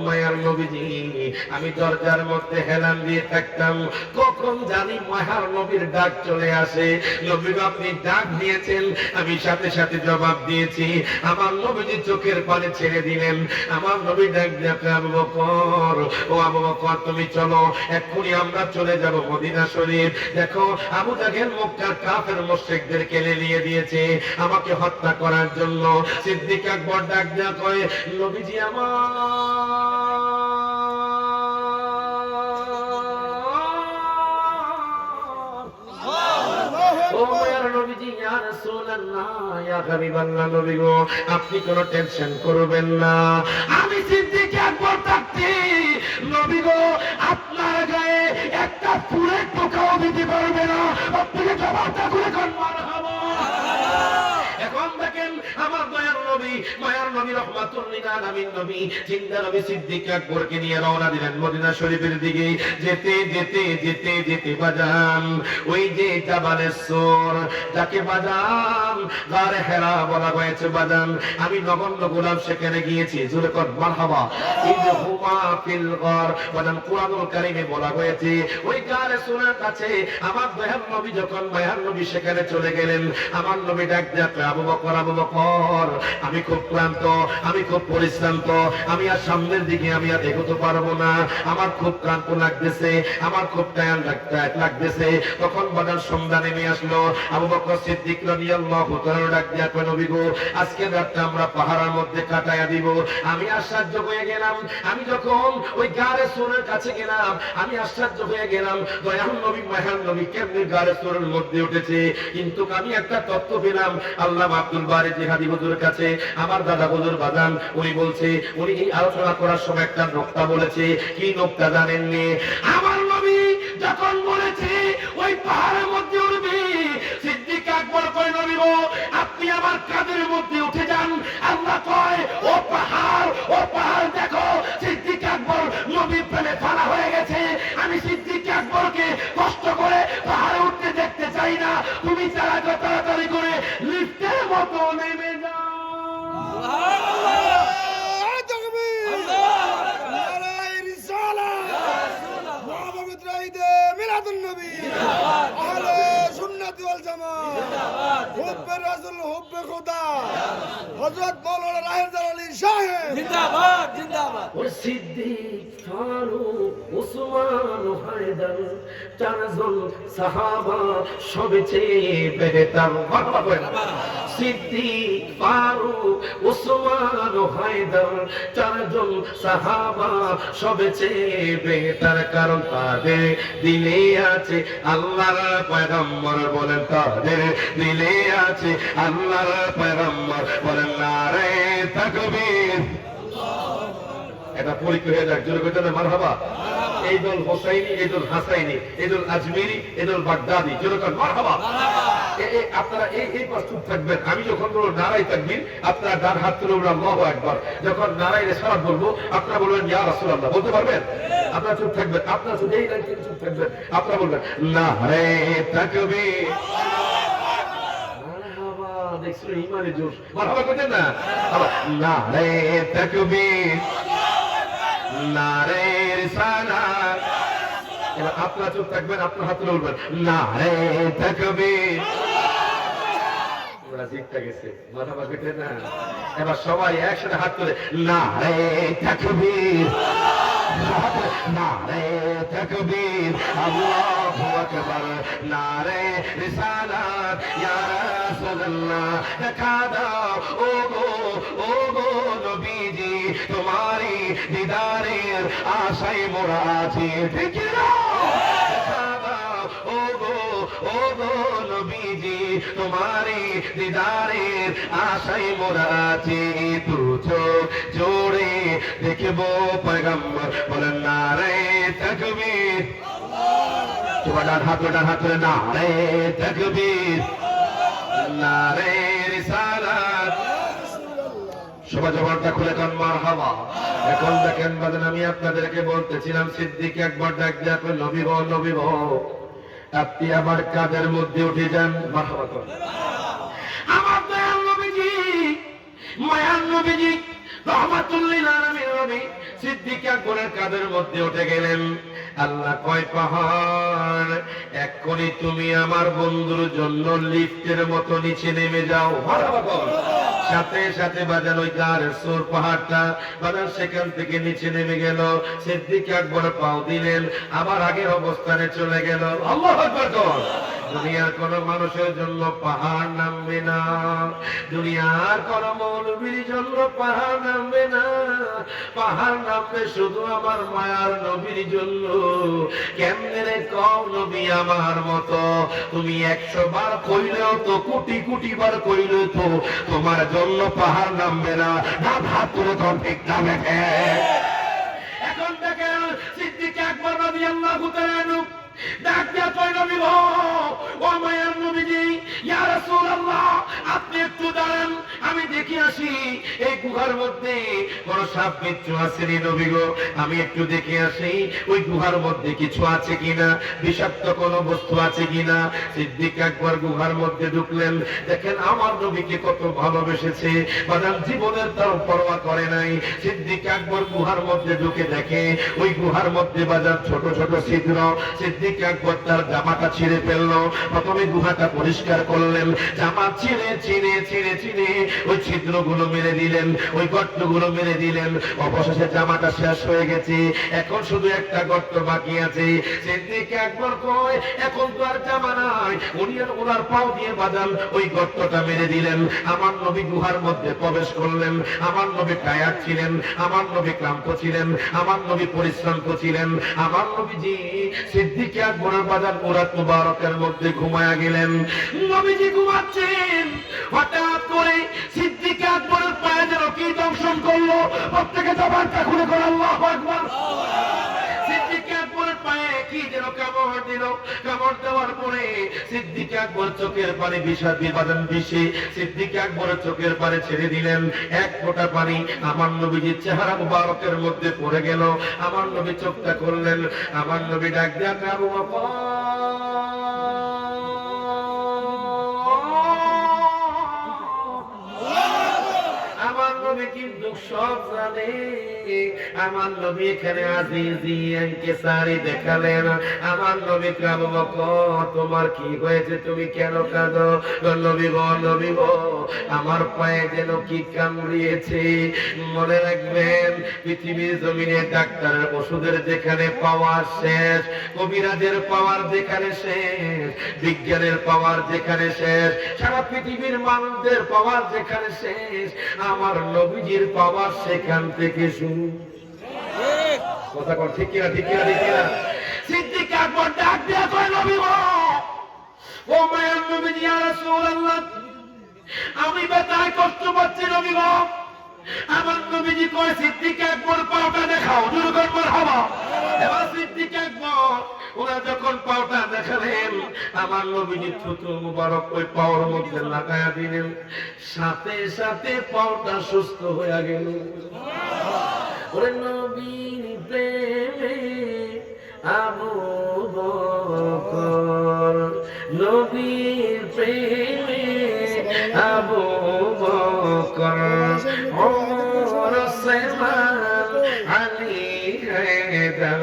মায়ার নবীজি আমি দরজার মধ্যে হেলান দিয়ে থাকতাম, কখন জানি মায়ার নবীর ডাক চলে আসে। নবী আপনি ডাক দিয়েছেন, আমি সাথে সাথে জবাব দিয়েছি। আমার নবীজি চোখের পানি ছেড়ে দিলেন। আমার নবী ডাক দিয়ে আবু বকর, ও আবু বকর তুমি চলো, এক্ষুনি আমরা চলে যাব মদিনা শরীফ। দেখো আবু জাহেল মক্কার কাফের মুশরিকদের কেলে নিয়ে দিয়েছে আমাকে হত্যা করার জন্য। সিদ্দিক আকবর ডাক দেয়া কয় নবীজি আমার আপনি কোন টেনশন করবেন না, আমি সিদ্দিক আকবর থাকতে নবী গো আপনার গায়ে একটা ফুলের পোকাও দিতে পারবে না। আপনাকে জবাবটা করে কোন মারহাবা। এখন দেখেন আমার দয়ার নবী, মায়ার নবী, রহমাতুল লিল আলামিন নবী, জিন্দা নবী সিদ্দিক আকবরকে নিয়ে রওনা দিলেন মদিনা শরীফের দিকে। যেতে যেতে যেতে যেতে বাজান ওই যে জাবালে সূর, যাকে বাজান গারে হেরা বলা হয়েছে, বাজান আমি নগণ্য গোলাম সেখানে গিয়েছি। জোরে কর মারহাবা। ইনহুমা ফিল গার, বাজান কুরআনুল কারীমে বলা হয়েছে ওই গারে সূরের কাছে আমার দয়ার নবী যখন মায়ার নবী সেখানে চলে গেলেন, আমার নবী ডাক দিয়ে আবু বকর, আবু বকর আমি খুব ক্লান্ত, আমি খুব পরিশ্রান্ত, আমি আর সামনের দিকে আমি আর এগোতে পারবো না, আমার খুব ক্লান্ত লাগতেছে, আমার খুব টায়ার্ড লাগতেছে। তখন বাজার সন্ধ্যা নেমে আসলো। আবু বকর সিদ্দিক রাদিয়াল্লাহু তাআলা ডাক দিয়া কয় নবী গো আজকে রাতটা আমরা পাহাড়ের মধ্যে কাটায়া দিব। আমি আশ্চর্য হয়ে গেলাম, আমি যখন ওই গারে সূরের কাছে গেলাম আমি আশ্চর্য হয়ে গেলাম, দয়াল নবী মায়ার নবী কেমনে গারে সূরের মধ্যে উঠেছে। কিন্তু আমি একটা তত্ত্ব পেলাম আল্লামা আব্দুল বারী জিহাদি হুজুরের কাছে, আমার দাদা হুজুর বাজান উনি বলছে, উনি এই আলোচনা করার সময় একটা নোকতা বলেছে। কি নোকতা জানেননি? আমার নবী যখন বলেছে ওই পাহাড়ের মধ্যে উঠবে, সিদ্দিক আকবর কয় নবী গো আপনি আমার কাঁধের মধ্যে উঠে যান। আল্লাহ কয় ও পাহাড়, ও পাহাড় দেখো সিদ্দিক আকবর নবী প্রেমে ফানা হয়ে গেছে। আমি সিদ্দিক আকবরকে কষ্ট করে পাহাড়ে উঠতে দেখতে চাই না, তুমি তাড়াতাড়ি করে লিফটের মতো নেমে যাও। হযরত মাওলানা রাহেদার আলী সাহেব জিন্দাবাদ জিন্দাবাদ। ও সিদ্দিক ফারুক ওসমান হায়দার চারজন সাহাবা সবচেয়ে বেহতর। সিদ্দিক ফারুক ওসমান হায়দার চারজন সাহাবা সবচেয়ে বেহতর, কারণ তাদের দিলে আছে আল্লাহর পয়গম্বর। বলেন তাদের দিলে আছে আল্লাহর পয়গম্বর। বলেন নারে তাকবীর। এটা পরীক্ষা হয়ে যাক, জোরে কইতে না মারহাবা। এই দল হোসাইনি, এই দল হাসাইনি, এই দল আজমিরি, এই দল বাগদাদি, জোরে কর মারহাবা। আপনারা এই পাশ চুপ থাকবেন। আমি যখন বলবো নারাই তাকবীর আপনারা ডান হাত তুলে বলবেন আল্লাহু আকবার। যখন নারাই রিসালাত বলবো আপনারা বলবেন ইয়া রাসূলুল্লাহ। বলতে পারবেন? আপনারা চুপ থাকবেন, আপনারা শুধু এই লাইন থেকে চুপ থাকবেন। আপনারা বলবেন নারে তাকবীর। দেখছো ইমানের জোশ। মারহাবা করতেন না? নারে তাকবীর, নারে রিসালাত। এবার আপনারা চুপ থাকবেন, আপনার হাত তুলে বলবেন নারে তাকবীর। ওরা জিতটা গেছে, মারহাবা করতেন না? এবার সবাই একসাথে হাত তুলে নারে তাকবীর, নারে তাকবীর, আল্লাহু আকবার, নারে রিসালাত, ইয়া রাসূলুল্লাহ। দেখা দাও ও গো নবীজি, তোমারি দিদারের আশায় মোরা আছি। ঠিক না? দেখা দাও ও গো নবীজি, তোমারি দিদারের আশায় মোরা আছি। তু চোখ জোড়ে দেখবো পয়গম্বর। বলেন নারে তাকবীর। তোমার ডান হাত ধরে নারে তাকবীর, নারে রিসালাত। সবাই জবানটা খুলে কান মারহাবা। এখন দেখেন বাজান আমি আপনাদেরকে বলতেছিলাম সিদ্দিক আকবর ডাক দিয়া কই নবী গো, নবী গো আপনি আমার কাঁধের মধ্যে উঠে যান। মারহাবা কর। আমার দয়াল নবীজি, মায়ার নবীজি, রহমাতুল লিল আলামিন নবী সিদ্দিক আকবরের কাঁধের মধ্যে উঠে গেলেন। আল্লাহ কয় পাহাড় এক্ষুনি তুমি আমার বন্ধুর জন্য লিফটের মতো নিচে নেমে যাও। সাথে সাথে বাজান ওই গাড়ের সোর পাহাড়টা বাজান সেখান থেকে নিচে নেমে গেল। সিদ্দিক আকবর পাও দিলেন, আবার আগের অবস্থানে চলে গেল। আল্লাহু আকবার। দুনিয়ার কোন মানুষের জন্য পাহাড় নামবে না, দুনিয়ার কোন মৌলবীর জন্য পাহাড় নামবে না, পাহাড় নামবে শুধু আমার মায়ার নবীর জন্য। কেমনে রে কও নবী আমার মতো, তুমি 100 বার কইলেও তো, কোটি কোটি বার কইলেও তো তোমার জন্য পাহাড় নামবে না। না ভাত তুলে তো ঠিক নামে। এখন দেখেন সিদ্দিক আকবর রাদিয়াল্লাহু তাআলা আনহু ডাক দিয়া কয় নবী গো, ও মায়ার নবীজি, ইয়া রাসূলুল্লাহ আপনি একটু দাঁড়ান, আমি দেখি আসি এই গুহার মধ্যে কোন সাপ বিচ্ছু আছে নি নবী গো, আমি একটু দেখে আসি ওই গুহার মধ্যে কিছু আছে কিনা, বিষাক্ত কোন বস্তু আছে কিনা। সিদ্দিক আকবর গুহার মধ্যে ঢুকলেন, দেখেন আমার নবীকে কত ভালোবেসেছে, বাদাম জীবনের তার পরোয়া করে নাই। সিদ্দিক আকবর গুহার মধ্যে ঢুকে দেখে ওই গুহার মধ্যে বাজার ছোট ছোট ছিদ্র। সিদ্দিক আকবর তার জামাটা ছিঁড়ে ফেললো, প্রথমে গুহাটা পরিষ্কার করলেন, জামা ছিঁড়ে ছিঁড়ে ছিঁড়ে ছিঁড়ে ওই ছিদ্রগুলো মেরে দিলেন, ওই গর্তগুলো মেরে দিলেন। অবশেষে জামাটা শেষ হয়ে গেছে, এখন শুধু একটা গর্ত বাকি আছে। সিদ্দিক আকবর কয় এখন তো আর জামা নাই, উনি ওনার পাও দিয়ে বাজান ওই গর্তটা মেরে দিলেন। আমার নবী গুহার মধ্যে প্রবেশ করলেন। আমার নবী টায়ার্ড ছিলেন, আমার নবী ক্লান্ত ছিলেন, আমার নবী পরিশ্রান্ত ছিলেন। আমার নবীজি সিদ্দিক আকবরের বাজান মুরাদ মুবারকের মধ্যে ঘুমায়া গেলেন। নবীজি ঘুমাচ্ছেন, হঠাৎ করে সিদ্দিক আকবরের পায়ে যেন কি দংশন করলো। প্রত্যেকে জবানটা খুলে করে আল্লাহু আকবার। সিদ্দিক আকবরের পায়ে কি যেন কামড় দিল, কামড় দেওয়ার পরে সিদ্দিক আকবর চোখের পানি বাজান বিষে সিদ্দিক আকবরের চোখের পানি ছেড়ে দিলেন। এক ফোঁটা পানি আমার নবীজির চেহারা মুবারকের মধ্যে পড়ে গেল। আমার নবী চোখটা করলেন, আমার নবী ডাক দিয়া আবু বকর, আমার নবী কিন্তু সব জানে। আমার নবী এখানে আজিজি ইনকিসারি দেখালেন। আমার নবী আবু বকর তোমার কি হয়েছে, তুমি কেন কাঁদো? নবী গো, নবী গো, আমার পায়ে যেন কি কামড়িয়েছে। মনে রাখবেন পৃথিবীর জমিনে ডাক্তারের ওষুধের যেখানে পাওয়ার শেষ, কবিরাজের পাওয়ার যেখানে শেষ, বিজ্ঞানের পাওয়ার যেখানে শেষ, সারা পৃথিবীর মানুষদের পাওয়ার যেখানে শেষ, আমার নবীজির পাওয়ার সেখান থেকে শুরু। কথা কর ঠিক কিনা, ঠিক কিনা, ঠিক কিনা? সিদ্দিক আকবর ডাক দিয়া কয় নবী গো, ও মায়ার নবীজি, ইয়া রাসূলুল্লাহ আমি ব্যথায় কষ্ট পাচ্ছি নবী গো। আমার নবীজি কয় সিদ্দিক আকবর পাওটা দেখাও, জোরে কর মারহাবা। এবার সিদ্দিক আকবর ওরা যখন পাওটা দেখালেন, আমার নবীজি থুতু মুবারক ওই পাওয়ার মধ্যে লাগায়া দিলেন, সাথে সাথে পাওটা সুস্থ হয়ে গেল। ওরে নবীর প্রেমে আবু বকর, নবীর প্রেমে আবু বকর, ওমর ওসমান আলী হায়দার,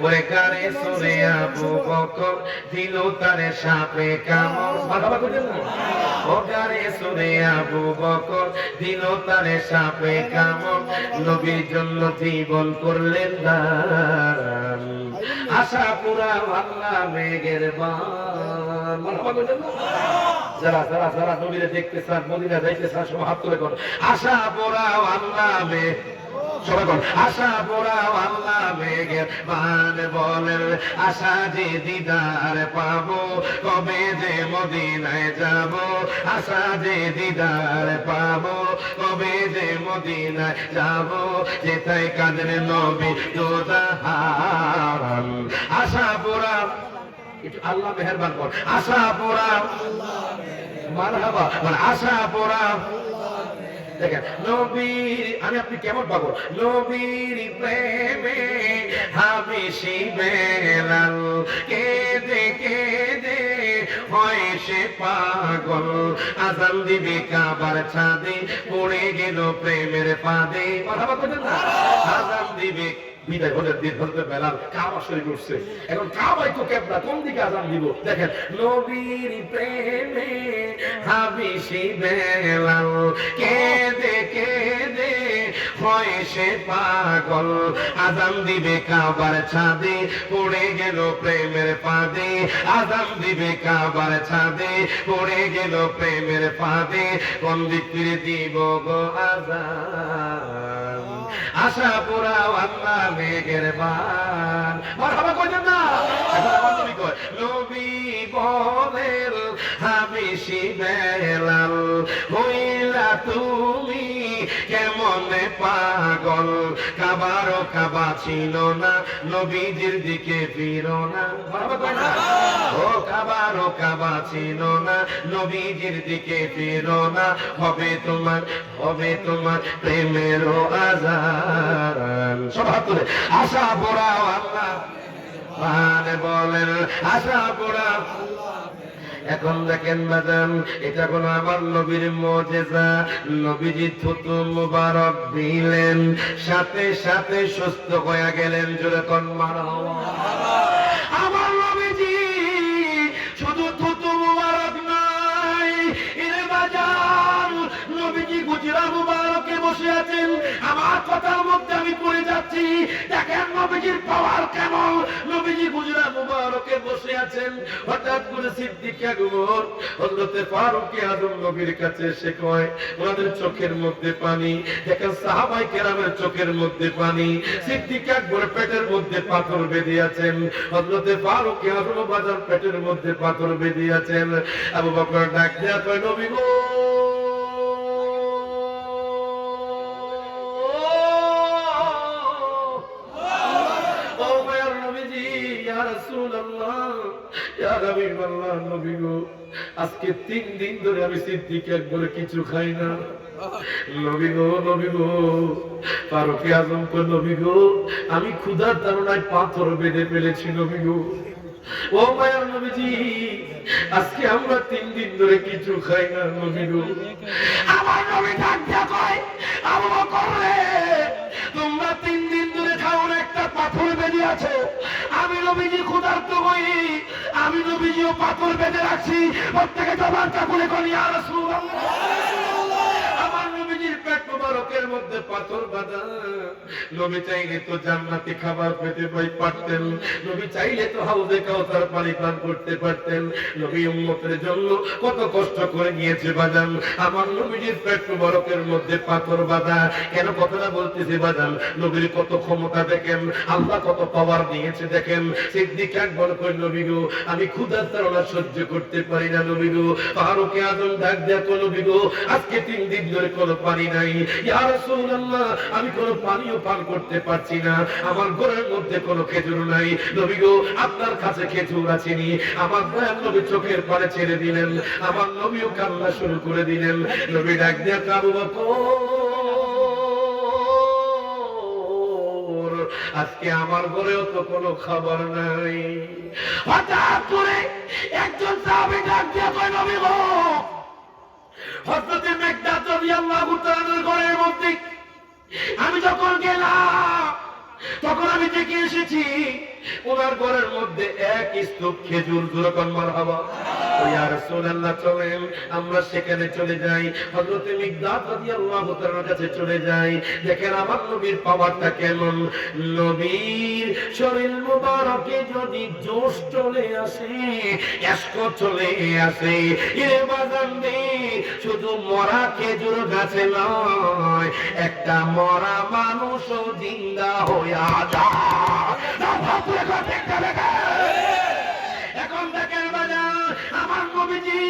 ওরে গারে সুরে আবু বকর দিল তারে সাপে কামড়। বাবা কইলেন না, ও গারে সুরে আবু বকর দিল তারে সাপে কামড়, নবীর জন্য জীবন করলেন দান, আশা পুরা আল্লাহ মেঘের বান। বাবা কইলেন না, যারা যারা যারা নবীরে দেখতে চান, মদিনা যাইতে চান, সব হাত তুলে কর আশা পুরা আল্লাহ মেঘ। সবাই বল আশা পোড়াও আল্লাহ মেঘের মান, বলেন আশা যে দিদার পাবো, কবে যে মদিনায় যাব, আশা যে দিদার পাবো, কবে যে মদিনায় যাব, যেথায় কাঁদেন নবী দোজাহান। আশা পোড়াও, একটু আল্লাহ মেহেরবান কর, আশা পোড়াও মারহাবা, মানে আশা পোড়াও। দেখেন নবীর, আমি আপনি কেমন পাবো, নবীর প্রেমে হাবেশি বেলাল কেঁদে কেঁদে হয় সে পাগল, আজান দিবে কাবার ছাদে পড়ে গেল প্রেমের ফাঁদে। কথা বলতেন না, আজান দিবে বিদায় হলে দিন হতে বেলাল কাবা শরীফ উঠছে এখন কাবায় তো কেবলা কোন দিকে আজান দিব দেখেন নবীর প্রেমে হাবিশি বেলাল কেঁদে কেঁদে হয় সে পাগল আজান দিবে কাবার ছাদে পড়ে গেল প্রেমের ফাঁদে আজান দিবে কাবার ছাদে পড়ে গেল প্রেমের ফাঁদে কোন দিক ফিরে দিব গো আজান আশা পুরা আল্লাহ মেঘের বান মারহাবা কইতেন না এখন আমার নবী কয় নবী বলেন হাবিশি বেলাল হইলা তুমি কেমনে পাগল কাবারও কাবা ছিল না নবীজির দিকে ফিরো না মারহাবা কই না ও কাবারও কাবা ছিল না নবীজির দিকে ফিরো না হবে তোমার প্রেমেরও আজান সব হাত তুলে আশা পোড়া আল্লাহ মানে বলেন আশা পোড়া এখন দেখেন বাজান এটা কোন আমার নবীর মুজিজা নবীজি থুতু মুবারক দিলেন সাথে সাথে সুস্থ হয়ে গেলেন জোরে কোন মারহাবা আমার নবীজি শুধু থুতু মুবারক নাই এর বাজান নবীজি গুজরা মুবারকে বসে আছেন আমার কথার মধ্যে আমি পড়ে যাচ্ছি দেখেন নবীজির পাওয়ার কেমন নবীজি গুজরা মুবারকে বসে আছেন হঠাৎ করে সিদ্দিক আকবর হযরতে ফারুক আযম নবীর কাছে এসে কয় ওনাদের চোখের মধ্যে পানি দেখেন সাহাবায়ে কেরামের চোখের মধ্যে পানি সিদ্দিক আকবর পেটের মধ্যে পাথর বেঁধে আছেন হযরতে ফারুক আযম বাজার পেটের মধ্যে পাথর বেঁধে আছেন আবু বকর ডাক দেয়া কয় নবী গো আজকে 3 দিন ধরে আমি সিদ্দিক একবারে কিছু খাই না নবী গো ফারুক আযম কো নবী গো আমি ক্ষুধার তাড়নায় পাথর বেঁধে ফেলেছি নবী গো ও মায়ার নবীজি আজকে আমরা 3 দিন ধরে কিছু খাই না নবী গো আমার নবী ডাক দিয়া কয় আবু বকর রে তোমরা 3 দিন ধরে খাও না একটা পাথর বেঁধে আছো আমি নবীজি ক্ষুধার্ত হই আমি নবীজিও পাথর বেঁধে রাখছি প্রত্যেকে জবানটা খুলে কোন ইয়া রাসূলুল্লাহ আমার নবীজির পেট মোবারকের মধ্যে পাথর বাঁধা নবী চাইলে তো জান্নাতি খাবার পেতে পারতেন নবী চাইলে তো হাউজে কাউসার পানি পান করতে পারতেন নবী উম্মতের জন্য কত কষ্ট করে নিয়েছে বাজান আমার নবীজির পেট মোবারকের মধ্যে পাথর বাঁধা কেন কথাটা বলতেছি বাজান নবীর কত ক্ষমতা দেখেন আল্লাহ কত পাওয়ার দিয়েছে দেখেন সিদ্দিক আকবর কই নবী গো আমি ক্ষুধার তাড়না সহ্য করতে পারি না নবী গো ফারুক আযম ডাক দেয়া কই নবী গো আজকে 3 দিন ধরে কোনো পানি নাই ইয়া রাসূলুল্লাহ আমি কোনো পানিও পান করতে পারছি না আমার ঘরের মধ্যে কোনো খেজুর নাই নবী গো আপনার কাছে খেজুর আছেনি আমার দয়াল নবী চোখের পানি ছেড়ে দিলেন আমার নবীও কান্না শুরু করে দিলেন নবী ডাক দেয়া আবু বকর আজকে আমার ঘরেও তো কোনো খাবার নাই হঠাৎ করে একজন সাহাবী ডাক দেয়া কয় নবী গো হযরত মেকদাদ রাদিয়াল্লাহু তাআলার ঘরের মধ্যে আমি যখন গেলাম তখন আমি দেখে এসেছি ওনার ঘরের মধ্যে এক স্তূপ খেজুর যখন মারহাবা ও ইয়া রাসূলুল্লাহ চলেন আমরা সেখানে চলে যাই হযরত মিকদাদ রাদিয়াল্লাহু তাআলার কাছে চলে যাই দেখেন আমার নবীর পাওয়ারটা কেমন নবীর শরীর মোবারকে যদি জোশ চলে আসে এশক চলে আসে এ বাজানে শুধু মরা খেজুর গাছে নয় একটা মরা মানুষও জিন্দা হইয়া যায় এখন দেখেন বাজার আমার নবীজি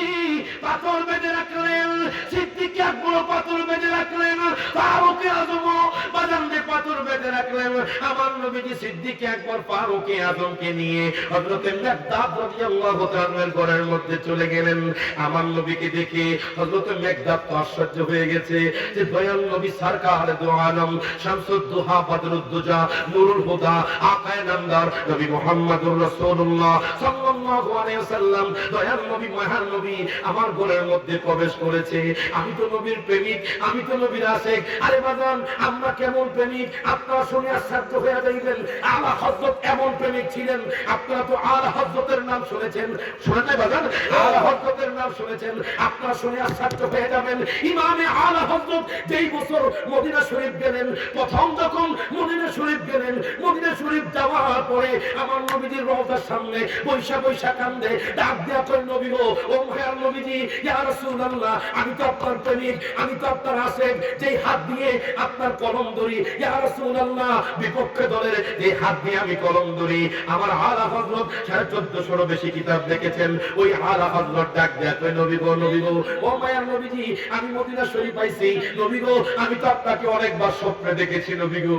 পাথর বেঁধে রাখলেন সিদ্দিক আকবর পাথর বেঁধে রাখলেন ফারুক আযম বাজান দিয়ে পাথর বেঁধে রাখলেন আমার নবীজি সিদ্দিক আকবর ফারুক আযমকে নিয়ে হযরত মেকদাদ রাদিয়াল্লাহু তাআলার ঘরের মধ্যে চলে গেলেন আমার নবীকে দেখে হযরত মেকদাদ তো আশ্চর্য হয়ে গেছে যে দয়াল নবী সরকার দু আলম শামসুদ দুহা বদরুদ দুজা নূরুল হুদা আকায়ে নামদার নবী মুহাম্মদুর রাসূলুল্লাহ সাল্লাল্লাহু আলাইহি ওয়াসাল্লাম দয়াল নবী মহান নবী আমার ঘরের মধ্যে প্রবেশ করেছে আমি তো নবীর প্রেমিক আমি তো নবীর আশিক আরে বাজান আমরা কেমন প্রেমিক আপনার আপনারা শুনে আশ্চর্য হয়ে যাইবেন। আলা হযরত এমন প্রেমিক ছিলেন, আপনারা তো আলা হযরতের নাম শুনেছেন, শুনেন নাই বাজান? আলা হযরতের নাম শুনেছেন, আপনারা শুনে আশ্চর্য হয়ে যাবেন। ইমামে আলা হযরত যেই বছর মদিনা শরীফ গেলেন, প্রথম যখন মদিনা শরীফ গেলেন, মদিনা শরীফ যাওয়ার পরে আমার নবীজির রওজার সামনে বৈশা বৈশা কান্দে, ডাক দেয়া কই, নবী গো, ও মায়ার নবীজি, ইয়া রাসূলুল্লাহ, আমি তো আপনার প্রেমিক, আমি তো আপনার আশেক, যেই হাত দিয়ে আপনার কলম ধরি, ইয়া রাসূলুল্লাহ, বিপক্ষে দলের যে হাত দিয়ে আমি কলম ধরি। আমার আলা হযরত 1450 বেশি কিতাব দেখেছেন, ওই আলা হযরত ডাক দেয়া কই, নবী গো, নবী গো, ও মায়ার নবীজি, আমি মদিনা শরীফ পাইছি, নবী গো, আমি তো আপনাকে অনেকবার স্বপ্নে দেখেছি, নবী গো,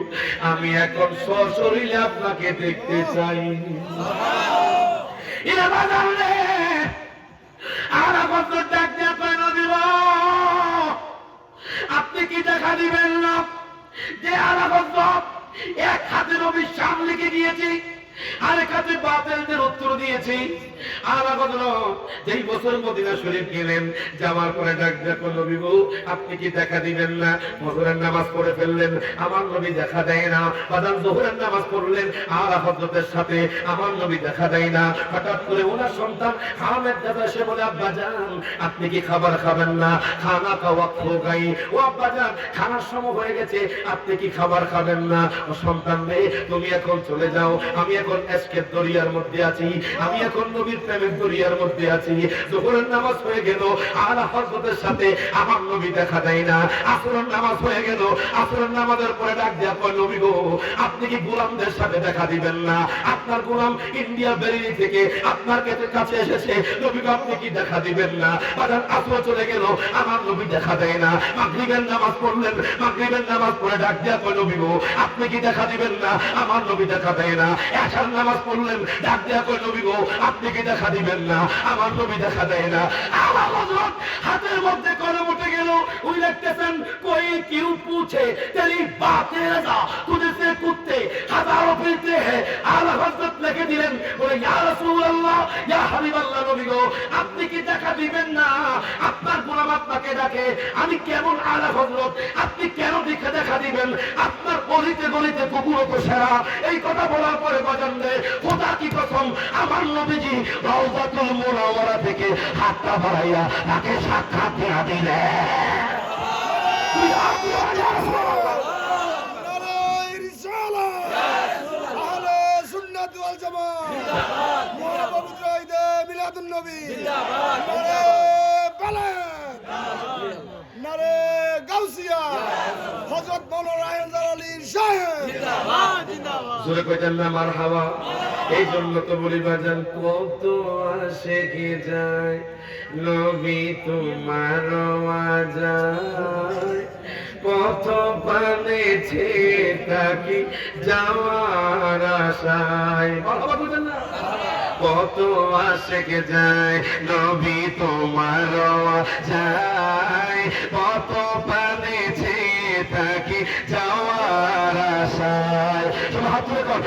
আমি এখন সশরীরে আপনাকে দেখতে চাই। ইরা বাজার রে, আলা হযরত ডাক দেয়া কই, নবী গো, আপনি কি দেখা দিবেন না যে আলা হযরত এক হাতে নবীর সামনে লিখে গিয়েছি, আরেক হাতে বাতিলদের উত্তর দিয়েছি। আলা হযরত যেই বছর মদিনা শরীফ গেলেন, যাওয়ার পরে ডাক দেখো, নবী গো, আপনি কি দেখা দিবেন না? ফজরের নামাজ পড়ে ফেললেন, আমার নবী দেখা দেয় না। বাদাম যোহরের নামাজ পড়লেন আলা হযরতের সাথে, আমার নবী দেখা দেয় না। হঠাৎ করে ওনার সন্তান হামেদ দাদা এসে বলে, আব্বা জান, আপনি কি খাবার খাবেন না? খানা খাওয়া খোগাই, ও আব্বা জান, খানার সময় হয়ে গেছে, আপনি কি খাবার খাবেন না? ও সন্তান রে, তুমি এখন চলে যাও, আমি এখন এসকের দরিয়ার মধ্যে আছি, আমি এখন নবীর প্রেমের দরিয়ার মধ্যে আছি। যোহরের নামাজ হয়ে গেল, আলা হযরতের সাথে আমার নবী দেখা দেয় না। আসরের নামাজ হয়ে গেল, আসরের নামাজের পরে ডাক দেয়া কয়, নবী গো, আপনি কি গোলামদের সাথে দেখা দিবেন না? আপনার গোলাম ইন্ডিয়া বেরিয়ে থেকে আপনার কাছে এসেছে, নবী গো, আপনি কি দেখা দিবেন না? বাজার আসর চলে গেল, আমার নবী দেখা দেয় না। মাগরিবের নামাজ পড়লেন, মাগরিবের নামাজ পড়ে ডাক দেয়া কয়, নবী গো, আপনি কি দেখা দিবেন না? আমার নবী দেখা দেয় না। এশার নামাজ পড়লেন, ডাক দেয়া কয়, নবী গো, আপনি কি দেখা দিবেন না? আমার নবী দেখা দেয় না। আলা হযরত হাতের মধ্যে কলম উঠে গেল, ওই লিখতেছেন, कोई क्यों पूछे तेरी बातें रजा तुझे से कुत्ते हजारों फिरते हैं। आला हजरत लिखे दिलेন, বলে, ইয়া রাসূলুল্লাহ, ইয়া হাবিবাল্লাহ, নবী গো, আপনি কি দেখা দিবেন না? আপনার গোলাম আপনাকে ডাকে, আমি কেমন আলা হযরত, আপনি কেন দেখা দিবেন? আপনার গলিতে গলিতে কুকুরও তো সেরা। এই কথা বলার পরে বাজান রে, খোদা কি কসম, আমার নবীজি রওজাতুল মুনাওয়ারা থেকে হাতটা বাড়াইয়া তাকে সাক্ষাৎ দিয়া দিলেন। নারায়ে রিসালাত, আহলে সুন্নাত ওয়াল জামাত, মহাপবিত্র ঈদে মিলাদুন নবী, নারে বালাত, নারে গাউসিয়া, হযরত মাওলানা রাহেজার আলী সাহেব জোরে কইতেন না মারহাবা? এই জন্য তো বলি বাজান, কত আশিকে যায় নবী তোমার আওয়াজায়, পথ পানেছে তাকি যাওয়ার আশায়। মারহাবা কইতেন না? কত আশিকে যায় নবী তোমার আওয়াজায়, পথ পানেছে তাকি যাওয়ার আশায়। সব হাত তুলে কর,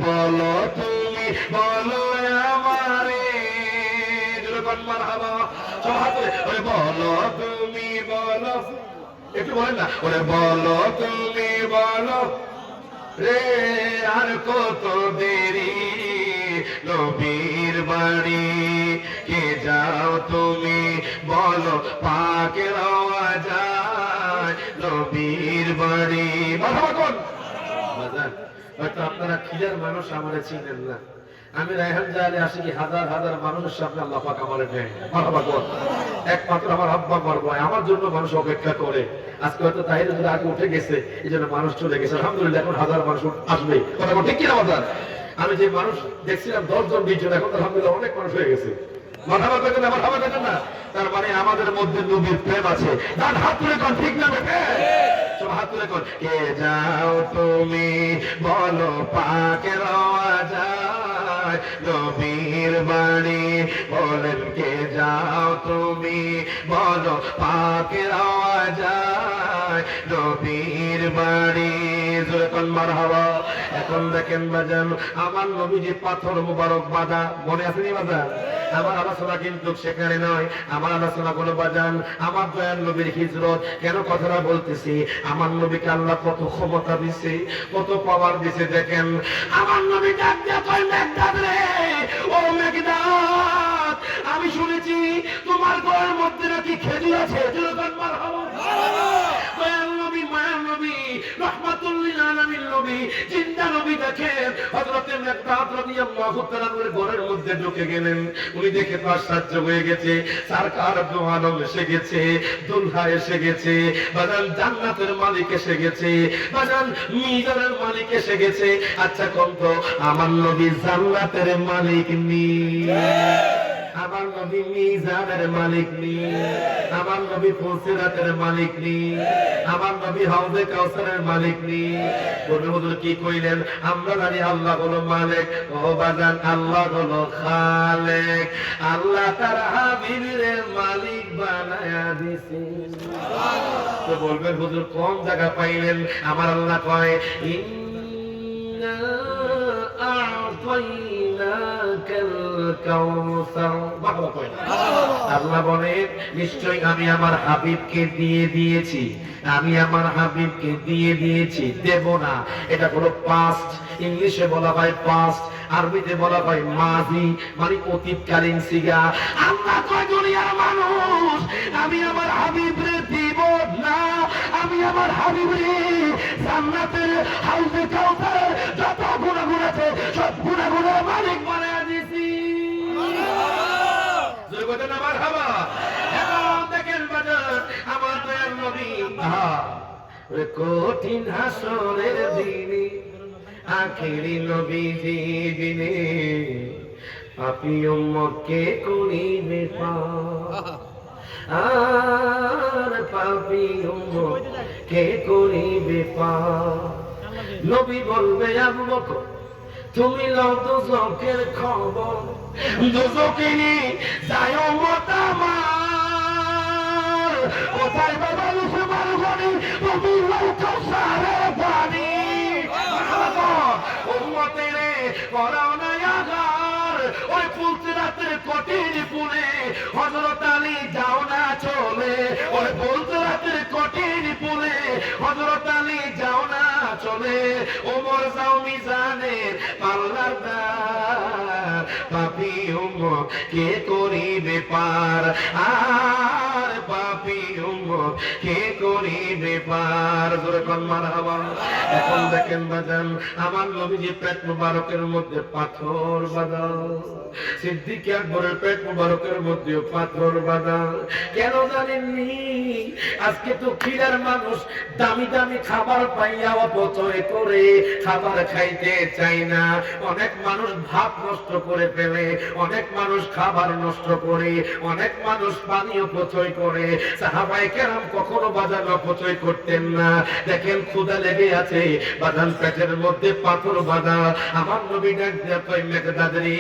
বলো তুমি, বলো আমারে, যেরকম মারহাবা। সব হাত তুলে, বলো তুমি, বলো, একটু বলেন না, বলো তুমি, বলো রে, আর কত দেরি নবীর বাড়ি কে যাও তুমি, বলো পাকের আওয়াজায় নবীর বাড়ি। মারহাবা কোন বাজার? হয়তো আপনারা খিলের মানুষ আমারে চিনেন না, আমি রায়হান জাহালে আসি কি হাজার হাজার মানুষের সামনে আল্লাহ পাক আমারে নেয়। মারহাবা কোন? একমাত্র আমার আব্বা আমার ভাই, আমার জন্য মানুষ অপেক্ষা করে। আজকে হয়তো তাহির যদি আগে উঠে গেছে, এই জন্য মানুষ চলে গেছে। আলহামদুলিল্লাহ, এখন হাজার মানুষ আসবে। কথা ঠিক কিনা বাজার? আমি যে মানুষ দেখছিলাম 10 জন 20 জন, এখন আলহামদুলিল্লাহ অনেক মানুষ হয়ে গেছে। মারহাবা কইতেন না? মারহাবা কইতেন না? তার মানে আমাদের মধ্যে নবীর প্রেম আছে। তার হাত তুলে কোন, ঠিক না বেঠে? সব হাত তুলে কোন, কে যাও তুমি, বলো পাকের আওয়াজায় নবীর বাড়ি, বলেন কে যাও তুমি, বলো পাকের আওয়াজায় নবীর বাড়ি, জোরে কোন মারহাবা। এখন দেখেন বাজান, আমার নবীজি পাথর মুবারক বাঁধা, মনে আছে নি বাজান? আমার আলোচনা কিন্তু সেখানে নয়, আমার আলোচনা কোনো বাজান আমার দয়াল নবীর হিজরত। কেন কথাটা বলতেছি? আমার নবীকে আল্লাহ কত ক্ষমতা দিছে, কত পাওয়ার দিছে। দেখেন আমার নবী ডাক দিয়া কয়, মেঘনাদ রে, ও মেঘনাদ, আমি শুনেছি তোমার ঘরের মধ্যে নাকি খেজুর আছে। জোরে কোন মারহাবা। দয়াল নবী, মায়ার নবী, রহমাতুল লিল আলামিন নবী, জিন্দা নবী দেখেন হযরত মেঘনাদ রাদিয়াল্লাহু তাআলা এর ঘরের মধ্যে ঢুকে গেলেন। উনি দেখে তো আশ্চর্য হয়ে গেছে, সরকার দু আলম এসে গেছে, দুলহা এসে গেছে, বাজান জান্নাতের মালিক এসে গেছে, বাজান মিজানের মালিক এসে গেছে। আচ্ছা কোন তো আমার নবী জান্নাতের মালিক নি, আমার নবী মিজানের মালিক নি, আমার নবী ফুলসিরাতের মালিক নি, আমার নবী হাউজে কাউসারের মালিক নি। হুজুর কি কইলেন? আমরা জানি আল্লাহ হলো মালিক, ও বাজান আল্লাহ হলো খালেক। আল্লাহ তার হাবিবের মালিক বানায়া দিছে। তো বলবেন হুজুর কোন জায়গা পাইলেন? আমার আল্লাহ কয়, ইন্না আ'তাইনাকাল কাউসার। আল্লাহ বলেন, নিশ্চয়ই আমি আমার হাবিবকে দিয়ে দিয়েছি, আমি আমার হাবিবকে দিয়ে দিয়েছি, দেব না। এটা হলো পাস্ট, ইংলিশে বলা হয় পাস্ট, আরবিতে বলা হয় মাজি, মানে অতীতকালীন সিগা। আল্লাহ কয়, দুনিয়ার মানুষ, আমি আমার হাবিবরে দিব না, আমি আমার হাবিবরে জান্নাতের হাউজে কাউসারের যত গুনাহগুলো আছে সব গুনাহগুলোর মালিক বানায়া দিয়েছি। জগতের আমার হাবা। এখন দেখেন বাজার, আমার দয়াল নবী কঠিন হাসরের দিনে, আখেরি নবীজি বিনে পাপী উম্মতকে করিবে পার, আর পাপী উম্মতকে করিবে পার। নবী বলবে, আবু বকর তুমি লও দোজখের খবর, দোজখে নিয়ে যায় উম্মত আমার, কোথায় বাবা লুসমান গনি, তুমি লও কাউসারের পানি। উম্মতের করাও না আগার, ওই ফুলসিরাতের কঠিন পুনে হযরত আলী যাও না চলে, ওই ফুলসিরাতের কঠিন পুনে হযরত আলী যাও না চলে, ওমর যাও মিজানের পাল্লার দ্বার, পাপী উম্মত কে করিবে পার, আর পাপী উম্মত কে করিবে পার। জোরে কোন মারহাবা। এখন দেখেন বাজান, আমার নবীজি পেট মুবারকের মধ্যে পাথর বাঁধা, সিদ্দিক আকবরের পেট মুবারকের মধ্যে পাথর বাঁধা। কেন জানেননি? আজকে তো খিলার মানুষ দামি দামি খাবার পাইয়া অপচয় করে, খাবার খাইতে চায় না। অনেক মানুষ ভাত নষ্ট করে ফেলে, অনেক মানুষ খাবার নষ্ট করে, অনেক মানুষ পানি অপচয় করে। সাহাবায়ে কেরাম কখনো বাজান অপচয় করতেন না। দেখেন ক্ষুধা লেগে আছে, বাজান পেটের মধ্যে পাথর বাঁধা। আমার নবী ডাক দিয়া কয়, মেঘনাদ রে,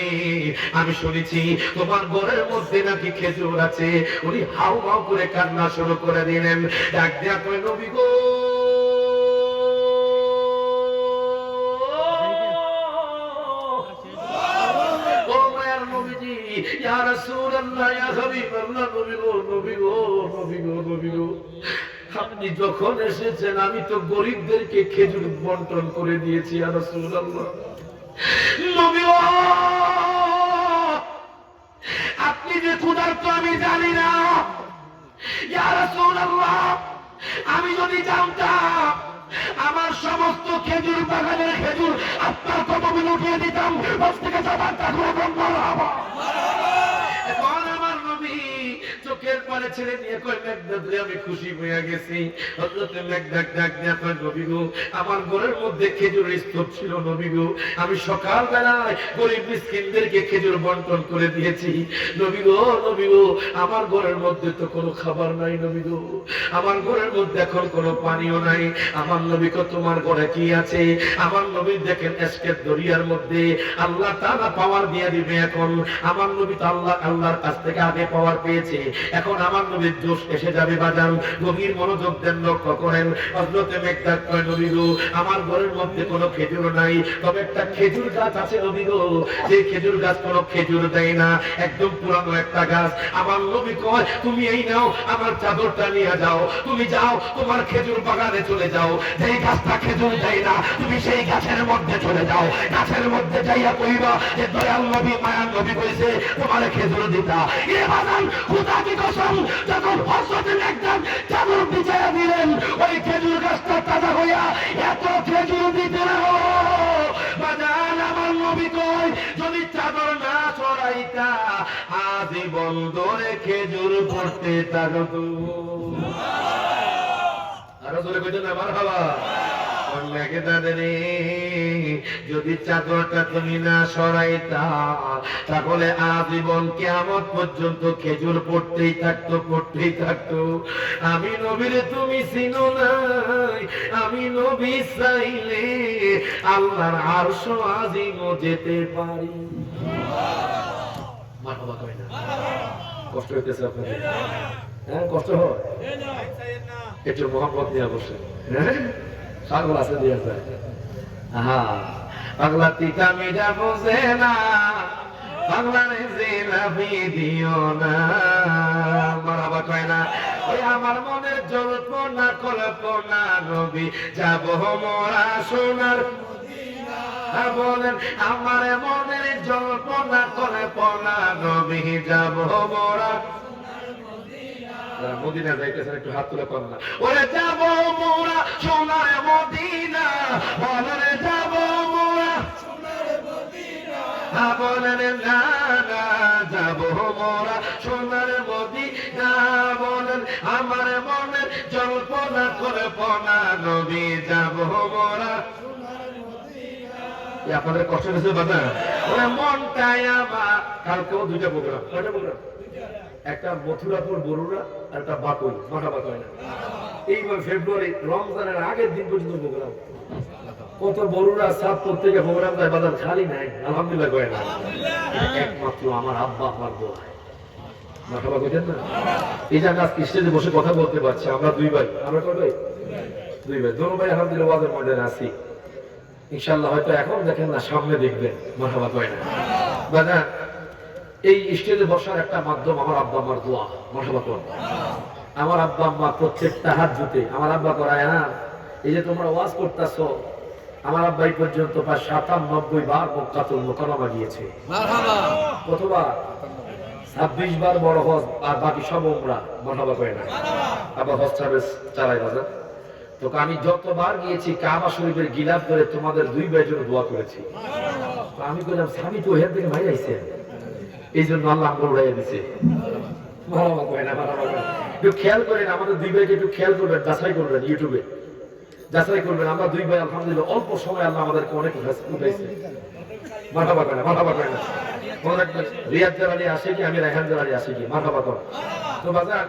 আমি শুনেছি তোমার ঘরের মধ্যে নাকি খেজুর আছে। উনি হাউ হাউ করে কান্না শুরু করে দিলেন। ডাক দিয়া কয়, নবী গো, ও মায়ার নবীজি, ইয়া রাসূলুল্লাহ, ইয়া হাবিবাল্লাহ, নবী গো, নবী গো, নবী গো, নবী গো, আপনি যখন এসেছেন আমি তো গরিবদেরকে খেজুর বন্টন করে দিয়েছি। ইয়া রাসূলুল্লাহ, নবী গো, আপনি যে ক্ষুধার্ত আমি জানি না। ইয়া রাসূলুল্লাহ, আমি যদি জানতাম আমার সমস্ত খেজুর বাগানের খেজুর আপনার কদমে উঠিয়ে দিতাম। বস থেকে জবানটা করে বন্ধ হবো। এখন আমার নবী চোখের পানি ছেড়ে দিয়ে কয়, মেঘনাদ রে, আমি খুশি হয়ে গেছি। হযরত মেঘনাদ ডাক দিয়া কয়, নবী গো, আমার ঘরের মধ্যে খেজুরের স্তূপ ছিল নবী গো, আমি সকাল বেলায় গরিব মিসকিনদেরকে খেজুর বন্টন করে দিয়েছি। নবী গো, নবী গো, আমার ঘরের মধ্যে তো কোনো খাবার নাই নবী গো, আমার ঘরের মধ্যে এখন কোনো পানিও নাই। আমার নবী কো, তোমার ঘরে কি আছে? আমার নবী দেখেন এসকের দরিয়ার মধ্যে আল্লাহ তাআলা পাওয়ার দিয়ে দিবে। এখন আমার নবী তো আল্লাহর কাছ থেকে আগে পাওয়ার পেয়েছে। হয়েছে, এখন আমার নবীর জোশ এসে যাবে বাজান। গভীর মনোযোগ দেন, লক্ষ্য করেন। হযরতে মেকদাদ কয়, নবী গো, আমার ঘরের মধ্যে কোনো খেজুর নাই, তবে একটা খেজুর গাছ আছে নবী গো, যে খেজুর গাছ কোনো খেজুর দেয় না, একদম পুরানো একটা গাছ। আমার নবী কয়, তুমি এই নাও, আমার চাদরটা নিয়ে যাও, তুমি যাও তোমার খেজুর বাগানে চলে যাও, যেই গাছটা খেজুর দেয় না তুমি সেই গাছের মধ্যে চলে যাও, গাছের মধ্যে যাইয়া কইবা যে দয়াল নবী মায়ার নবী কইছে তোমার খেজুর দিতা। এ বাজান, খোদা কি কসম, যখন হযরতে মেকদাদ চাদর বিছায়া দিলেন, ওই খেজুর গাছটা তাজা হইয়া এত খেজুর দিতে না বাজান। আমার নবী কয়, যদি চাদর না ছড়াইতা আজীবন ধরে খেজুর পড়তে থাকতো। আরো জোরে কইতেন না মারহাবা। যদি চাদরটা তুমি না সরাইতা, তাহলে আজীবন কিয়ামত পর্যন্ত খেজুর পড়তেই থাকতো, পড়তেই থাকতো। আমি নবীর তুমি চিনো নাই, আমি নবী চাইলে আল্লাহর আরশ আজিমও যেতে পারি। মারহাবা কয় না? কষ্ট হইতেছে আপনাদের? হ্যাঁ, কষ্ট হয়। একটু মোহাম্মত নিয়ে বসে, হ্যাঁ পাগল আছে দিয়ে যায়। পাগলা টিকা মিটা বোঝে না, পাগলারে জিলাপি দিও না। মারহাবা কয় না? ওই আমার মনের জল্পনা কল্পনা নবী যাব মোরা সোনার মদিনা। বলেন, আমার মনের জল্পনা কল্পনা নবী যাব মোরা মদিনা যাইতেছেন, একটু হাত তুলে কর না। ওরে যাব মোরা সোনার মদিনা, বলেন যাব মোরা সোনার মদিনা। বলেন না না, যাব মোরা সোনার মদিনা। বলেন, আমার মনের জল্পনা কল্পনা নবী যাব মোরা সোনার মদিনা। আপনাদের কষ্ট হয়েছে বাবা? ওরে মনটাই আমার। কালকেও দুইটা প্রোগ্রাম, কয়টা প্রোগ্রাম? একটা মথুরাপুর বরুড়া আর একটা বাকই। মারহাবা কয় না? এইবার ফেব্রুয়ারি রমজানের আগের দিন পর্যন্ত প্রোগ্রাম। কত বরুড়া সাত প্রত্যেকে প্রোগ্রাম দেয়, বাজার খালি নাই। আলহামদুলিল্লাহ কয় না? একমাত্র আমার আব্বা আমার দোয়া। মারহাবা কইতেন না? এই যে আমরা স্টেজে বসে কথা বলতে পারছি, আমরা দুই ভাই। আমরা কয় ভাই? দুই ভাই। দোনো ভাই আলহামদুলিল্লাহ ওয়াজের ময়দানে আছি। ইনশাআল্লাহ হয়তো এখন দেখেন না, সামনে দেখবেন। মারহাবা কয় না? বাজার এই স্টেজে বসার একটা মাধ্যম আমার আব্বা আমার দোয়া। মারহাবা কর। আমার আব্বা আম্মা প্রত্যেকটা হাত জুতে আমার আব্বা করায় না। এই যে তোমরা ওয়াজ করতেছো, আমার আব্বা এই পর্যন্ত প্রায় ৯৭ বার মক্কাতুল মুকাররমা গিয়েছে। মারহাবা। কতবার? ২৬ বার বড় হজ, আর বাকি সব উমরা। মারহাবা করে না? আবার হজ সার্ভিস চালাই বাজার। তো আমি যতবার গিয়েছি কাবা শরীফের গিলাফ ধরে তোমাদের দুই ভাইয়ের জন্য দোয়া করেছি। আমি বললাম, স্বামী তো হের থেকে ভাই আইছে, এই জন্য আল্লাহ আমাকে উড়াইয়া দিছে। মারহাবা করে না? মারহাবা করে না? একটু খেয়াল করেন, আমাদের দুই ভাইকে একটু খেয়াল করবেন, যাচাই করবেন, ইউটিউবে যাচাই করবেন। আমরা দুই ভাই আলহামদুলিল্লাহ অল্প সময় আল্লাহ আমাদেরকে অনেক উঠাইছে। মারহাবা করে না? মারহাবা করে না? মনে রাখবেন, রিয়াদ জালালি আসে কি, আমি রায়হান জালালি আসি কি? মারহাবা কর। তো বাজার,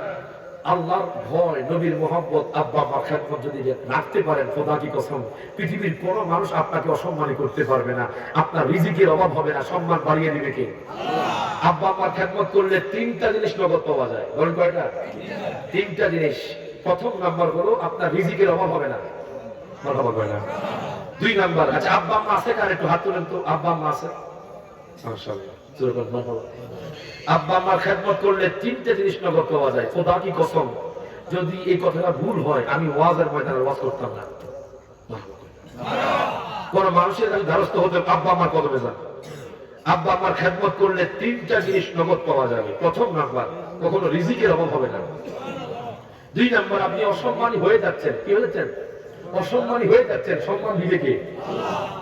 আল্লাহর ভয়, নবীর মোহাম্মত, আব্বা আম্মার খেদমত যদি রাখতে পারেন, খোদা কি কসম, পৃথিবীর কোন মানুষ আপনাকে অসম্মানী করতে পারবে না। আপনার রিজিকের অভাব হবে না, সম্মান বাড়িয়ে দিবে কে? আব্বা আম্মার খেদমত করলে ৩টা জিনিস নগদ পাওয়া যায়। বলেন কয়টা? ৩টা জিনিস। প্রথম নাম্বার হলো আপনার রিজিকের অভাব হবে না। মারহাবা করে না? ২ নাম্বার, আচ্ছা আব্বা আম্মা আছে কার? একটু হাত তোলেন তো। আব্বা আম্মা আছে? মাশাআল্লাহ, জোরে বলেন মারহাবা। আব্বা আম্মার খেদমত করলে 3টা জিনিস নগদ পাওয়া যায়। খোদা কি কসম, যদি এই কথাটা ভুল হয়, আমি ওয়াজের ময়দানে ওয়াজ করতাম না। কোন মানুষের কাছে দ্বারস্থ হতে আব্বা আম্মার কদমে যান। আব্বা আম্মার খেদমত করলে 3টা জিনিস নগদ পাওয়া যাবে। প্রথম নাম্বার, কখনো রিজিকের অভাব হবে না। 2 নাম্বার, আপনি অসম্মানী হয়ে যাচ্ছেন। কি হয়ে যাচ্ছেন? অসম্মানী হয়ে যাচ্ছেন। সম্মান দিবে কে?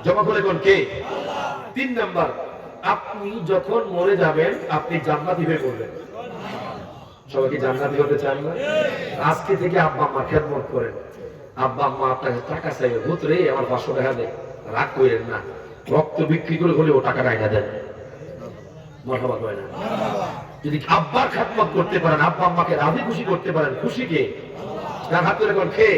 জমা করে কোন কে? 3 নাম্বার, আপনি যখন মরে যাবেন আপনি জান্নাতি হয়ে পড়বেন। সবাইকে জান্নাতি হতে চান না? আজকে থেকে আব্বা আম্মা খেদমত করেন। আব্বা আম্মা আপনাকে টাকা চাইবে, ভূত রে আমার 500 টাকা দেয়, রাগ করেন না, রক্ত বিক্রি করে হলেও টাকা টাকা দেন। মারহাবা করে না? যদি আব্বার খেদমত করতে পারেন, আব্বা আম্মাকে রাজি খুশি করতে পারেন, খুশি কে? তার হাত ধরে কোন কে?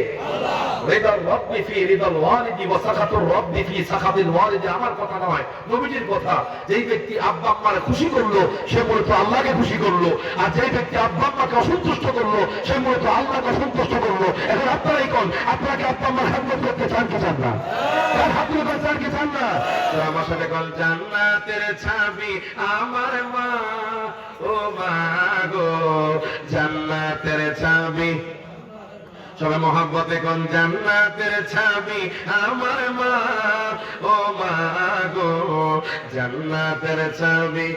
রিদার রব্বি ফি রিদাল ওয়ালিদি ওয়া সাখাতুর রব্বি ফি সাখাতিল ওয়ালিদি আমার কথা নয়, নবীজির কথা। যেই ব্যক্তি আব্বা আম্মাকে খুশি করলো সে মূলত আল্লাহকে খুশি করলো, আর যেই ব্যক্তি আব্বা আম্মাকে অসন্তুষ্ট করলো সে মূলত আল্লাহকে অসন্তুষ্ট করলো। এখন আপনারাই কোন, আপনাকে আব্বা আম্মার খেদমত করতে চান কি চান না? হাত তুলে কোন চান কি চান না? তো আমার সাথে কোন জান্নাতের ছাবি আমার মা, ও মা গো জান্নাতের ছাবি, সবাই মহব্বতে কোন জান্নাতের ছাবি আমার মা, ও মা গো জান্নাতের ছাবি।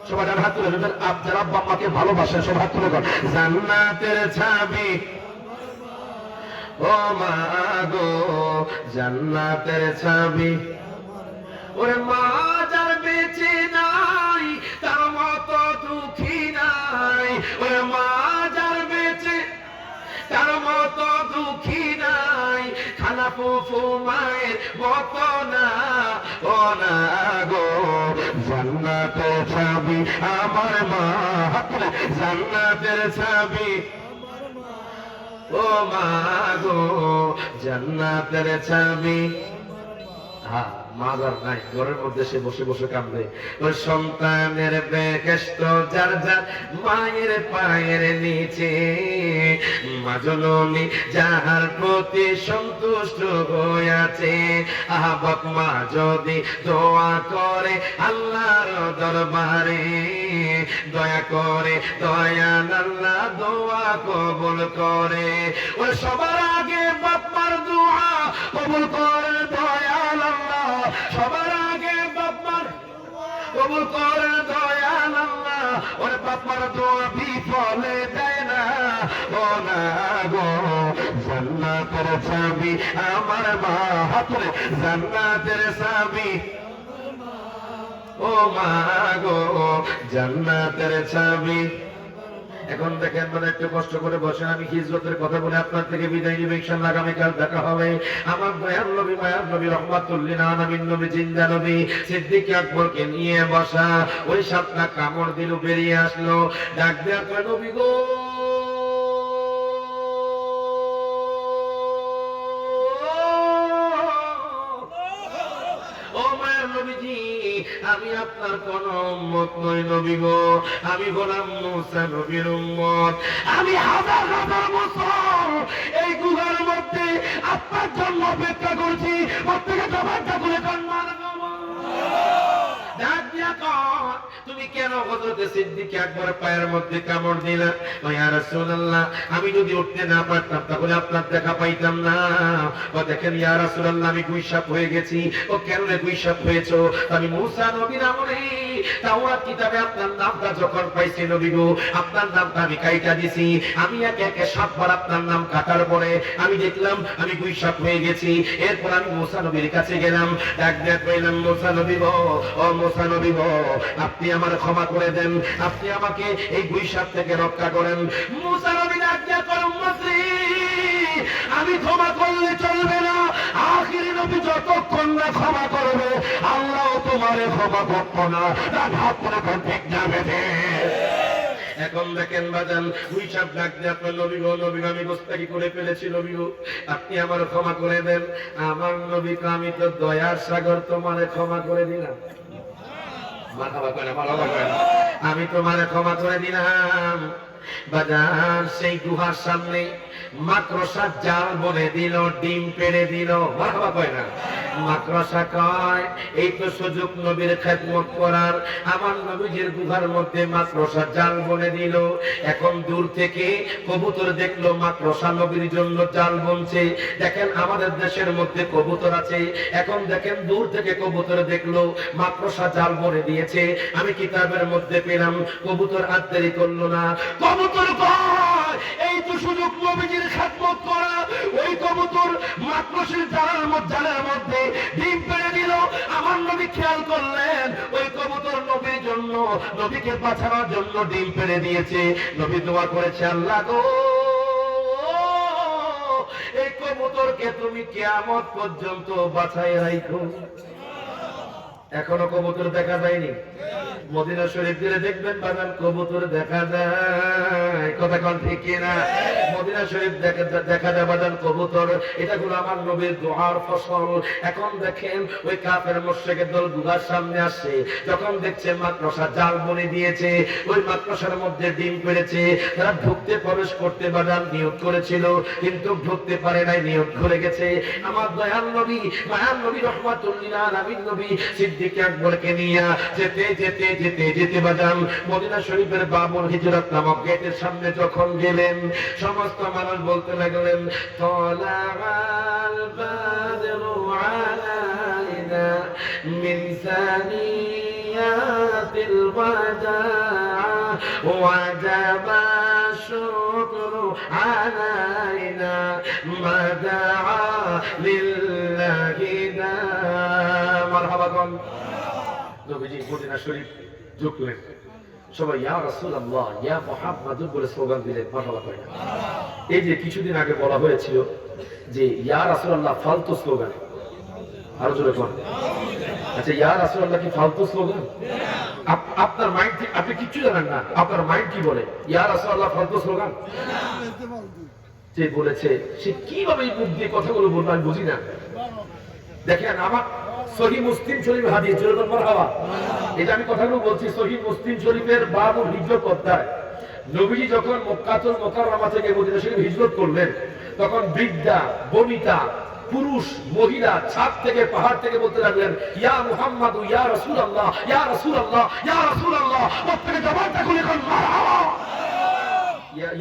সবাই হাত তুলে যারা আব্বা আম্মাকে ভালোবাসে সব হাত তুলে কর জান্নাতের ছাবি, ও মা গো জান্নাতের ছাবি। ওরে মা যার বেঁচে নাই তার মতো দুঃখী নাই, ওরে মা যার বেঁচে তার মতো দুঃখী নাই, খালা ফুফু মায়ের মতো না, ও না গো জান্নাতের ছাবি আমার মা, জান্নাতের ছাবি, ও মা গো জান্নাতের ছাবি। মাজার নাই ঘরের মধ্যে সে বসে বসে কাঁদবে, ওই সন্তানের বেহেশত যার যার মায়ের পায়ের নিচে, মা জননী যাহার প্রতি সন্তুষ্ট হইয়াছে, আহ্বাক মা যদি দোয়া করে আল্লাহর দরবারে, দয়া করে দয়াল আল্লাহ দোয়া কবুল করে। ওই সবার আগে বাপ মার দোয়া কবুল করে দয়াল আল্লাহ, সবার আগে বাপ মার কবুল করে দয়াল আল্লাহ। ওরে বাপ মার দোয়া বিফলে দেয় না, ও না গো জান্নাতের ছাবি আমার মা, হাতরে জান্নাতের ছাবি, ও মা গো জান্নাতের ছাবি। এখন দেখেন মানে একটু কষ্ট করে বসে আমি হিজরতের কথা বলে আপনার থেকে বিদায় নিব, ইনশাআল্লাহ আগামীকাল দেখা হবে। আমার দয়াল নবী মায়ার নবী রহমাতুল্লিল আলামিন নবী জিন্দা নবী সিদ্দিক আকবরকে নিয়ে বসা, ওই সাতটা কামড় দিল বেরিয়ে আসলো, ডাক দেয়া কয় নবী গো আমি আপনার কোন উম্মত নই নবী গো, আমি হলাম মুসা নবীর উম্মত, আমি হাজার হাজার বছর এই গুহার মধ্যে আপনার জন্য অপেক্ষা করছি, প্রত্যেকে জবাবটা করে তুমি কেন হযরতে সিদ্দিক আকবর পায়ের মধ্যে কামড় দিলা? ইয়া রাসূলুল্লাহ আমি যদি উঠতে না পারতাম তাহলে আপনার দেখা পাইতাম না। ও দেখেন ইয়া রাসূলুল্লাহ আমি গুইসাপ হয়ে গেছি। ও কেন গুইসাপ হয়েছো? আমি মুসা নবীর আমলে তাওরাত কিতাবে আপনার নামটা যখন পাইছি নবী গো, আপনার নামটা আমি কাইটা দিছি, আমি একে একে 7 বার আপনার নাম কাটার পরে আমি দেখলাম আমি গুইসাপ হয়ে গেছি। এরপর আমি মুসা নবীর কাছে গেলাম, ডাক দিয়ে কইলাম মুসা নবী গো, ও মুসা নবী গো আপনি আমার ক্ষমা করে দেন, আপনি আমাকে এই গুইসাপ থেকে রক্ষা করেন। মুসা নবী ডাক দিয়ে কয় উম্মতরে আমি ক্ষমা করলে চলবে না, আখিরি নবী যতক্ষণ না ক্ষমা করবে আল্লাহ তোমারে ক্ষমা করতো না। হাত করে ঠিক যাবে। এখন দেখেন বাজান গুইসাপ ডাক দিয়ে আপনার নবী গো, নবী আমি গোস্তাকি করে ফেলেছি নবী গো আপনি আমার ক্ষমা করে দেন। আমার নবী আমি তো দয়ার সাগর তোমারে ক্ষমা করে দিলাম, আমি তোমারে ক্ষমা করে দিলাম। বাজার সেই গুহার সামনে মাকড়সা জাল বলে দিল, ডিম পেড়ে দিল, বাবা কয় না মাকড়সা কয় এই তো সুযোগ নবীর খেদমত করার। আমার নবীজির গুহার মধ্যে মাকড়সা জাল বলে দিল। এখন দূর থেকে কবুতর দেখলো মাকড়সা নবীর জন্য জাল বুনছে। দেখেন আমাদের দেশের মধ্যে কবুতর আছে, এখন দেখেন দূর থেকে কবুতর দেখলো মাকড়সা জাল বলে দিয়েছে। আমি কিতাবের মধ্যে পেলাম কবুতর আর দেরি করলো না, কবুতর কয় এই তো সুযোগ নবীজির খেদমত করা। ওই কবুতর মাকড়সার জালের মধ্যে ডিম পেড়ে দিল। আমার নবী খেয়াল করলেন ওই কবুতর নবীর জন্য, নবীকে বাঁচানোর জন্য ডিম পেড়ে দিয়েছে। নবী দোয়া করেছে আল্লাহ গো এই কবুতরকে তুমি কিয়ামত পর্যন্ত বাঁচায় রাখো। এখনো কবুতর দেখা যায়নি, মদিনা শরীফ গেলে দেখবেন বাগান কবুতর দেখা যায়, কথা কোন ঠিক কিনা? মদিনা শরীফ দেখা যায় বাজান কবুতর, এটা হলো আমার নবীর দোয়ার ফসল। এখন দেখেন ওই কাফের মুশরিকের দল গুহার সামনে আসছে, যখন দেখছে মাকড়সা জাল বনে দিয়েছে, ওই মাকড়সার মধ্যে ডিম পেড়েছে, তারা ঢুকতে প্রবেশ করতে বাজান নিয়ত করেছিল, কিন্তু ঢুকতে পারে নাই, নিয়ত করে গেছে। আমার দয়াল নবী, মায়ার নবী, রহমাতুল লিল আলামিন নবী সিদ্দিক আকবরকে নিয়ে যেতে যেতে যেতে যেতে বাজান মদিনা শরীফের বাবুল হিজরত নামক গেটের সামনে যখন গেলেন, সমস্ত মানুষ বলতে লাগলেন, তলাআল বাদরু আলাইনা মিন সানিয়াতিল ওয়াদাআ ওয়াজাবা শুকরু আলাইনা মাদাআ লিল্লাহি দা। মারহাবা কোন নবীজি মদিনা শরীফ ঢুকলেন, সবাই ইয়া রাসূলুল্লাহ ইয়া মুহাম্মদ বলে স্লোগান দিলেন। মারহাবা করেন। এই যে কিছুদিন আগে বলা হয়েছিল যে ইয়া রাসূলুল্লাহ ফালতু স্লোগান, আরো জোরে বলেন। আচ্ছা, ইয়া রাসূলুল্লাহ কি ফালতু স্লোগান? আপনার মাইন্ড, আপনি কিচ্ছু জানেন না, আপনার মাইন্ড কি বলে? ইয়া রাসূলুল্লাহ ফালতু স্লোগান? যে বলেছে সে কিভাবে এই মুখ দিয়ে কথাগুলো বলবে আমি বুঝি না। দেখেন, আমার সহিহ মুসলিম শরীফ হাদিস, জোরে মারহাবা। এটা আমি কথাগুলো বলছি সহিহ মুসলিম শরীফের বাবুল হিজরত অধ্যায়। নবীজি যখন মক্কাতুল মুকাররমা থেকে মদিনা শরীফ হিজরত করলেন, তখন বৃদ্ধা, বনিতা, পুরুষ, মহিলা ছাদ থেকে, পাহাড় থেকে বলতে লাগলেন, ইয়া মুহাম্মাদু ইয়া রাসূলুল্লাহ ইয়া রাসূলুল্লাহ ইয়া রাসূলুল্লাহ। প্রত্যেকে জবানটা খুলে কোন মারহাবা।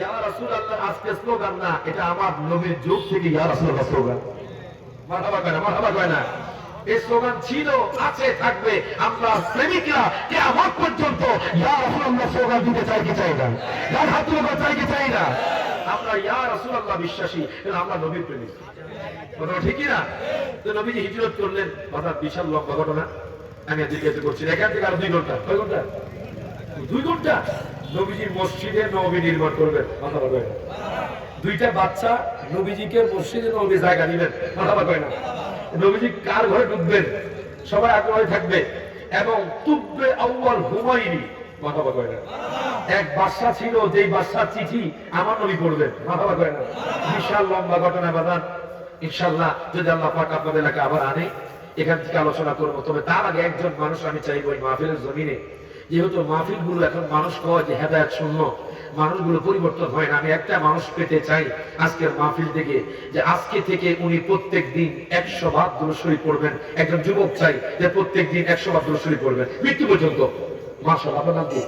ইয়া রাসূলুল্লাহ আজকে স্লোগান না, এটা আমার নবীর যুগ থেকে ইয়া রাসূলুল্লাহ স্লোগান। মারহাবা কয় না, মারহাবা কয় না। এই স্লোগান ছিল, আছে, থাকবে। আমরা প্রেমিকরা কিয়ামত পর্যন্ত ইয়া রাসূলুল্লাহ স্লোগান দিতে চাই কি চাই না? যার হাত তুলে চাই কি চাই না? আমরা ইয়া রাসূলুল্লাহ বিশ্বাসী, আমরা নবীর প্রেমিক। কথা ঠিকই না? তো নবীজি হিজরত করলেন, কথা বিশাল লম্বা ঘটনা, আমি জিজ্ঞাসা করছি। এখান থেকে আরো 2 ঘন্টা, কয় ঘন্টা? 2 ঘন্টা নবীজি মসজিদে নববী নির্মাণ করবেন। কথা বলবেন। 2টা বাচ্চা নবীজিকে মসজিদে নববী জায়গা দিবেন। কথা বলবেন না। নবীজি কার ঘরে ঢুকবেন সবাই আগ্রহে থাকবে, এবং তুব্বে আউয়াল হুমায়ুনি। কথা বলবেন না। এক বাদশা ছিল, যেই বাদশার চিঠি আমার নবী পড়বেন। কথা বলবেন না। বিশাল লম্বা ঘটনা বাজান। ইনশাআল্লাহ যদি আল্লাহ পাক আপনাদের এলাকা আবার আনে, এখান থেকে আলোচনা করবো। তবে তার আগে একজন মানুষ আমি চাইবো এই মাহফিলের জমিনে, যেহেতু মাহফিল গুলো এখন মানুষ কয় যে হেদায়েত শূন্য, মানুষগুলো পরিবর্তন হয় না, আমি একটা মানুষ পেতে চাই আজকের মাহফিল থেকে, যে আজকে থেকে উনি প্রত্যেক দিন 100 বার দুরূদ শরীফ পড়বেন। একজন যুবক চাই যে প্রত্যেক দিন 100 বার দুরূদ শরীফ পড়বেন মৃত্যু পর্যন্ত। মাশাআল্লাহ। আপনার নাম কি?